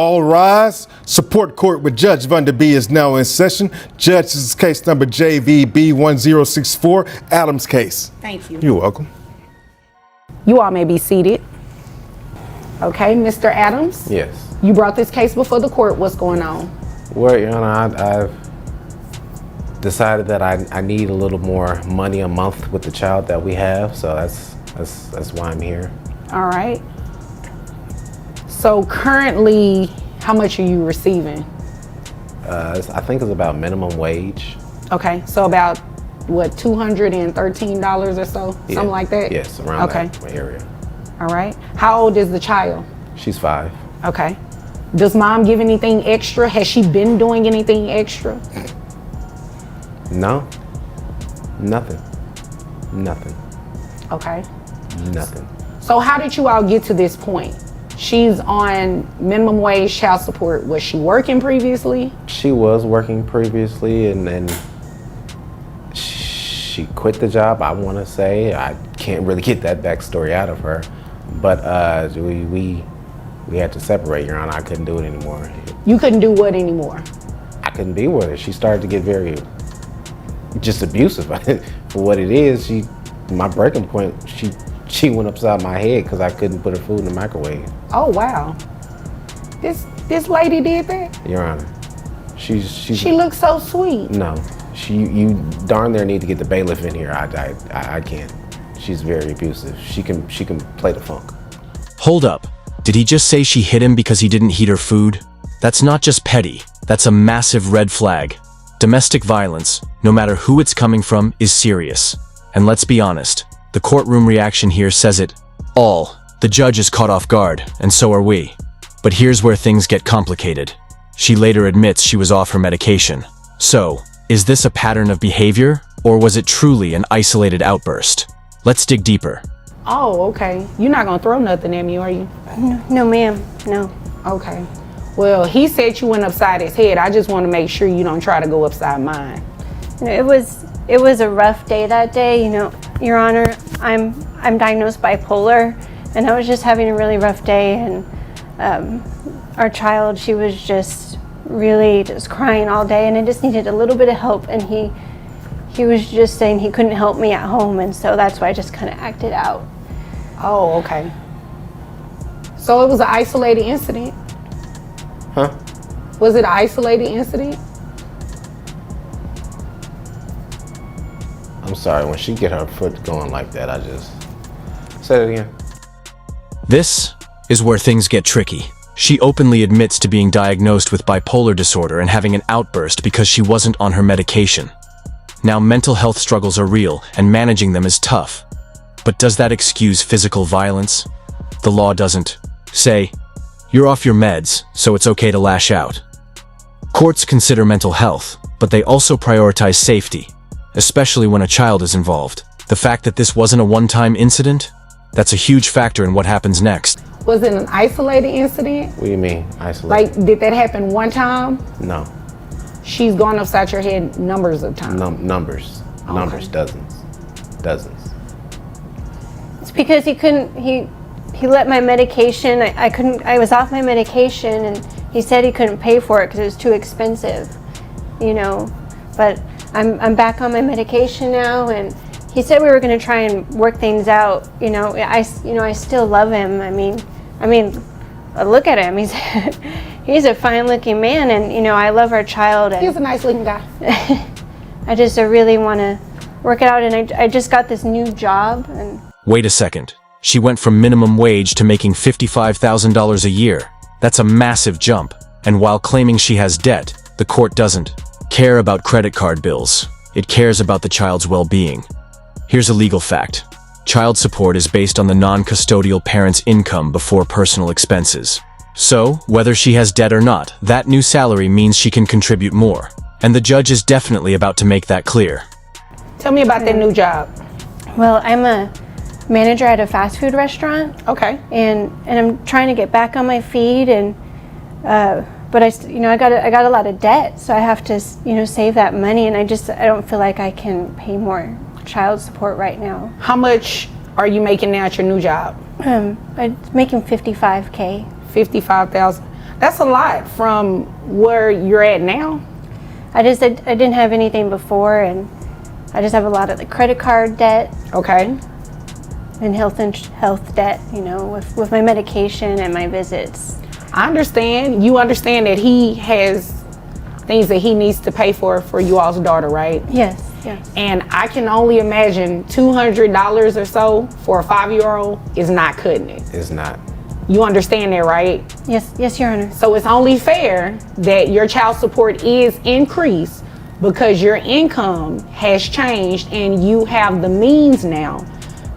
All rise. Support court with Judge Vanderby is now in session. Judge, this is case number JVB1064, Adams case. Thank you. You're welcome. You all may be seated. Okay, Mr. Adams? Yes. You brought this case before the court. What's going on? Well, Your Honor, I've decided that I need a little more money a month with the child that we have, so that's why I'm here. All right. So currently, how much are you receiving? I think it's about minimum wage. Okay, so about what, $213 or so, Yeah. something like that? Yes, around okay. that area. All right. How old is the child? She's 5. Okay. Does mom give anything extra? Has she been doing anything extra? No, nothing. Okay. Nothing. So how did you all get to this point? She's on minimum wage child support. Was she working previously? She was working previously, and then she quit the job, I want to say. I can't really get that backstory out of her, but we had to separate, Your Honor. I couldn't do it anymore. You couldn't do what anymore? I couldn't be with her. She started to get very just abusive for what it is. My breaking point, she went upside my head because I couldn't put her food in the microwave. Oh wow, this lady did that? Your Honor, she looks so sweet. No, you darn near need to get the bailiff in here. I can't. She's very abusive. She can play the funk. Hold up. Did he just say she hit him because he didn't heat her food? That's not just petty. That's a massive red flag. Domestic violence, no matter who it's coming from, is serious. And let's be honest, the courtroom reaction here says it all. The judge is caught off guard, and so are we. But here's where things get complicated. She later admits she was off her medication. So, is this a pattern of behavior, or was it truly an isolated outburst? Let's dig deeper. Oh, okay. You're not gonna throw nothing at me, are you? No, ma'am. No. Okay. Well, he said you went upside his head. I just want to make sure you don't try to go upside mine. It was a rough day that day. Your Honor, I'm diagnosed bipolar, and I was just having a really rough day. And our child, she was just really just crying all day, and I just needed a little bit of help. And he was just saying he couldn't help me at home, and so that's why I just kind of acted out. Oh, okay. So it was an isolated incident? Huh? Was it an isolated incident? I'm sorry, when she get her foot going like that, I just... Say it again. This is where things get tricky. She openly admits to being diagnosed with bipolar disorder and having an outburst because she wasn't on her medication. Now, mental health struggles are real, and managing them is tough. But does that excuse physical violence? The law doesn't say, you're off your meds, so it's okay to lash out. Courts consider mental health, but they also prioritize safety, especially when a child is involved. The fact that this wasn't a one-time incident, that's a huge factor in what happens next. Was it an isolated incident? What do you mean, isolated? Like, did that happen one time? No. She's gone upside your head numbers of times. Numbers. Okay. Numbers, dozens. It's because he let my medication. I was off my medication, and he said he couldn't pay for it because it was too expensive. But I'm back on my medication now, and he said we were going to try and work things out. I still love him. I mean, look at him. He's a fine-looking man, and I love our child. And He's a nice-looking guy. I really want to work it out, and I just got this new job. And Wait a second. She went from minimum wage to making $55,000 a year. That's a massive jump. And while claiming she has debt, the court doesn't care about credit card bills. It cares about the child's well-being. Here's a legal fact. Child support is based on the non-custodial parent's income before personal expenses. So, whether she has debt or not, that new salary means she can contribute more. And the judge is definitely about to make that clear. Tell me about that new job. well, I'm a manager at a fast food restaurant. Okay. And I'm trying to get back on my feet, and but I got a lot of debt, so I have to save that money, and I don't feel like I can pay more child support right now. How much are you making now at your new job? I'm making $55K. $55,000. That's a lot from where you're at now. I didn't have anything before, and I just have a lot of the credit card debt. Okay. And health debt, with my medication and my visits. I understand. You understand that he has things that he needs to pay for you all's daughter, right? Yes. And I can only imagine $200 or so for a 5-year-old is not cutting it. It's not. You understand that, right? Yes, Your Honor. So it's only fair that your child support is increased because your income has changed and you have the means now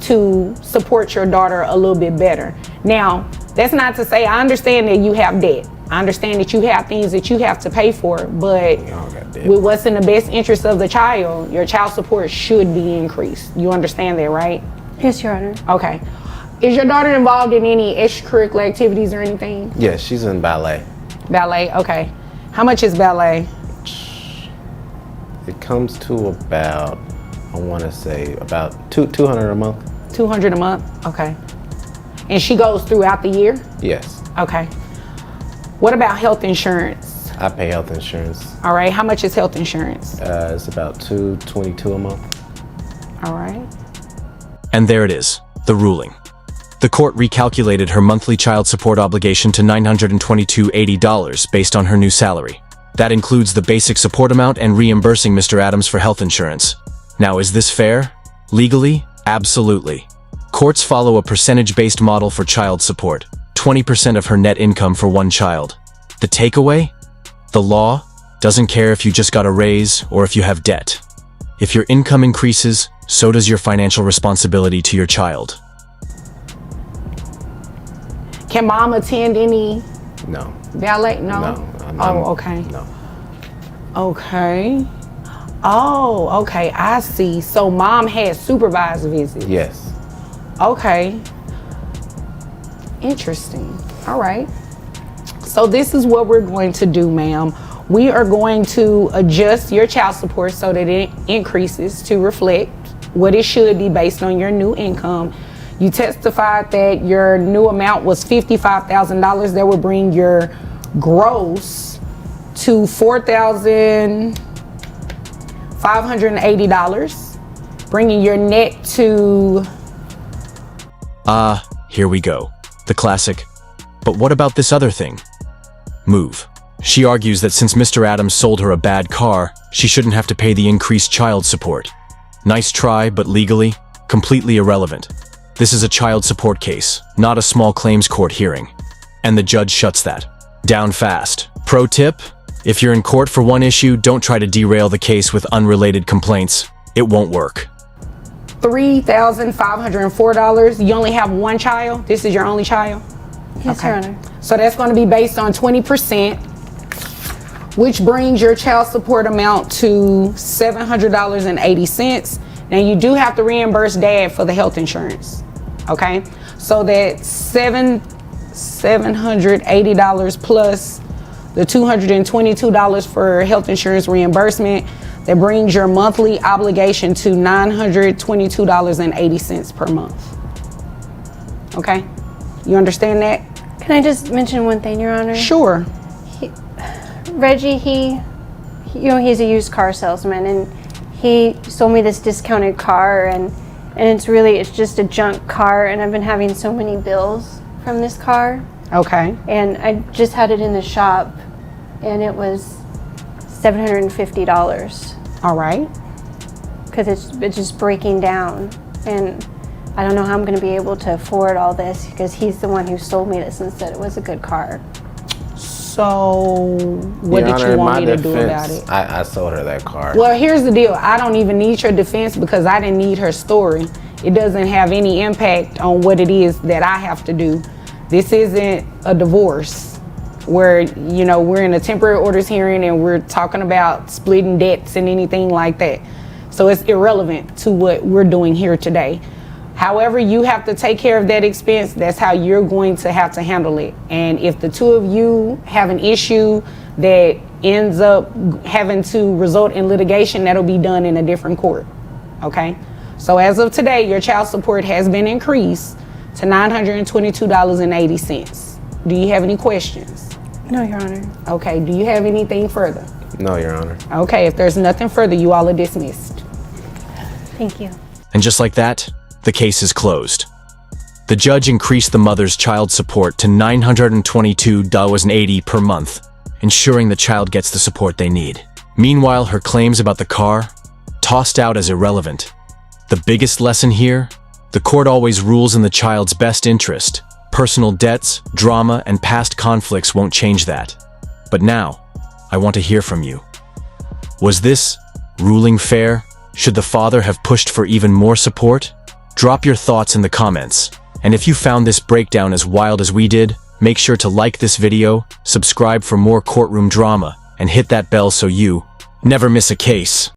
to support your daughter a little bit better. Now, that's not to say I understand that you have debt. I understand that you have things that you have to pay for, but with what's in the best interest of the child, your child support should be increased. You understand that, right? Yes, Your Honor. Okay. Is your daughter involved in any extracurricular activities or anything? Yes, she's in ballet. Ballet, okay. How much is ballet? It comes to about, I want to say, about $200 a month. $200 a month? Okay. And she goes throughout the year? Yes. Okay. What about health insurance? I pay health insurance. All right. How much is health insurance? It's about $222 a month. All right. And there it is, the ruling. The court recalculated her monthly child support obligation to $922.80 based on her new salary. That includes the basic support amount and reimbursing Mr. Adams for health insurance. Now, is this fair? Legally? Absolutely. Courts follow a percentage-based model for child support, 20% of her net income for one child. The takeaway? The law doesn't care if you just got a raise or if you have debt. If your income increases, so does your financial responsibility to your child. Can mom attend any No. ballet? No. Okay. No. Okay. Oh, okay. I see. So mom has supervised visits. Yes. Okay. Interesting. All right. So this is what we're going to do, ma'am. We are going to adjust your child support so that it increases to reflect what it should be based on your new income. You testified that your new amount was $55,000. That would bring your gross to $4,580, bringing your net to... Here we go. The classic. But what about this other thing? Move. She argues that since Mr. Adams sold her a bad car, she shouldn't have to pay the increased child support. Nice try, but legally, completely irrelevant. This is a child support case, not a small claims court hearing. And the judge shuts that down fast. Pro tip, if you're in court for one issue, don't try to derail the case with unrelated complaints. It won't work. $3,504. You only have one child? This is your only child? Yes, Your Honor. So that's going to be based on 20%, which brings your child support amount to $700.80. Now you do have to reimburse dad for the health insurance. Okay? So that $780 plus the $222 for health insurance reimbursement, that brings your monthly obligation to $922.80 per month. Okay? You understand that? Can I just mention one thing, Your Honor? Sure. Reggie, he's a used car salesman, and he sold me this discounted car, and it's just a junk car, and I've been having so many bills from this car. Okay. And I just had it in the shop, and it was $750. All right. Because it's just breaking down, and I don't know how I'm going to be able to afford all this, because he's the one who sold me this and said it was a good car. So what did you want me to do about it? I sold her that car. Well, here's the deal. I don't even need your defense because I didn't need her story. It doesn't have any impact on what it is that I have to do. This isn't a divorce where, we're in a temporary orders hearing and we're talking about splitting debts and anything like that. So it's irrelevant to what we're doing here today. However, you have to take care of that expense. That's how you're going to have to handle it. And if the two of you have an issue that ends up having to result in litigation, that'll be done in a different court. Okay? So as of today, your child support has been increased to $922.80. Do you have any questions? No, Your Honor. Okay, do you have anything further? No, Your Honor. Okay, if there's nothing further, you all are dismissed. Thank you. And just like that, the case is closed. The judge increased the mother's child support to $922.80 per month, ensuring the child gets the support they need. Meanwhile, her claims about the car, tossed out as irrelevant. The biggest lesson here? The court always rules in the child's best interest. Personal debts, drama, and past conflicts won't change that. But now, I want to hear from you. Was this ruling fair? Should the father have pushed for even more support? Drop your thoughts in the comments. And if you found this breakdown as wild as we did, make sure to like this video, subscribe for more courtroom drama, and hit that bell so you never miss a case.